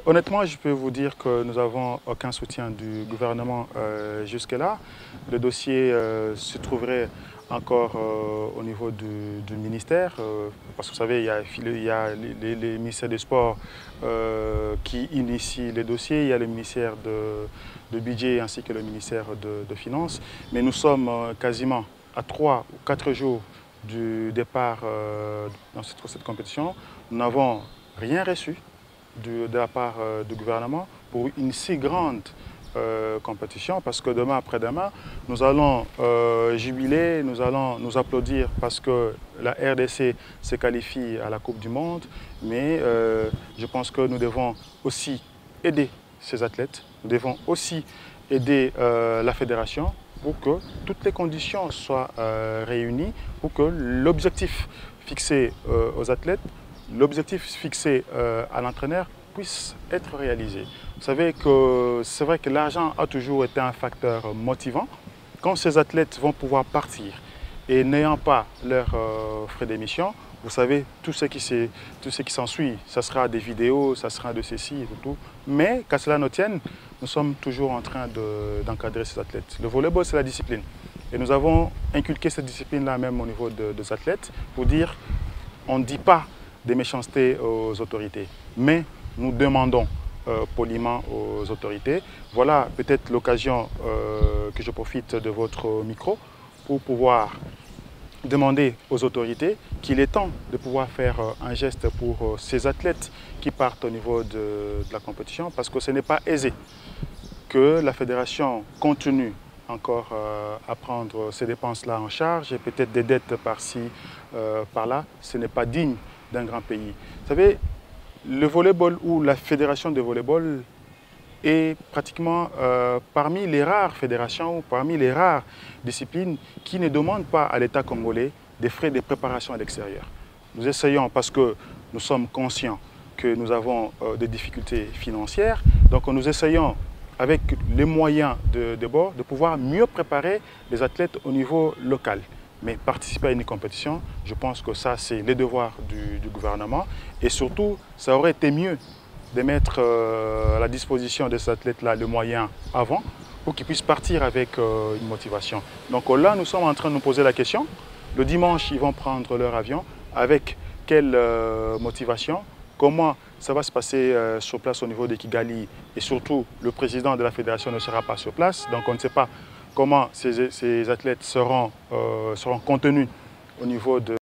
Honnêtement, je peux vous dire que nous n'avons aucun soutien du gouvernement jusque-là. Le dossier se trouverait encore au niveau du ministère, parce que vous savez, il y a les ministères des Sports qui initient les dossiers, il y a le ministère de Budget ainsi que le ministère de Finances. Mais nous sommes quasiment à 3 ou 4 jours du départ dans cette compétition. Nous n'avons rien reçu de la part du gouvernement pour une si grande compétition, parce que demain après-demain, nous allons jubiler, nous allons nous applaudir parce que la RDC se qualifie à la Coupe du Monde, mais je pense que nous devons aussi aider ces athlètes, nous devons aussi aider la fédération pour que toutes les conditions soient réunies, pour que l'objectif fixé aux athlètes, l'objectif fixé à l'entraîneur puisse être réalisé. Vous savez que c'est vrai que l'argent a toujours été un facteur motivant. Quand ces athlètes vont pouvoir partir et n'ayant pas leurs frais d'émission, vous savez, tout ce qui s'ensuit, ça sera des vidéos, ça sera de ceci et de tout. Mais qu'à cela ne tienne, nous sommes toujours en train d'encadrer ces athlètes. Le volleyball, c'est la discipline. Et nous avons inculqué cette discipline-là même au niveau des athlètes pour dire, on ne dit pas des méchancetés aux autorités, mais nous demandons poliment aux autorités. Voilà peut-être l'occasion que je profite de votre micro pour pouvoir demander aux autorités qu'il est temps de pouvoir faire un geste pour ces athlètes qui partent au niveau de la compétition, parce que ce n'est pas aisé que la fédération continue encore à prendre ces dépenses-là en charge et peut-être des dettes par-ci, par-là. Ce n'est pas digne d'un grand pays. Vous savez, le volleyball ou la fédération de volleyball est pratiquement parmi les rares fédérations ou parmi les rares disciplines qui ne demandent pas à l'État congolais des frais de préparation à l'extérieur. Nous essayons, parce que nous sommes conscients que nous avons des difficultés financières, donc nous essayons avec les moyens de bord de pouvoir mieux préparer les athlètes au niveau local. Mais participer à une compétition, je pense que ça, c'est le devoir du gouvernement. Et surtout, ça aurait été mieux de mettre à la disposition de ces athlètes-là le moyen avant pour qu'ils puissent partir avec une motivation. Donc là, nous sommes en train de nous poser la question. Le dimanche, ils vont prendre leur avion. Avec quelle motivation? Comment ça va se passer sur place au niveau de Kigali? Et surtout, le président de la fédération ne sera pas sur place. Donc on ne sait pas comment ces athlètes seront contenus au niveau de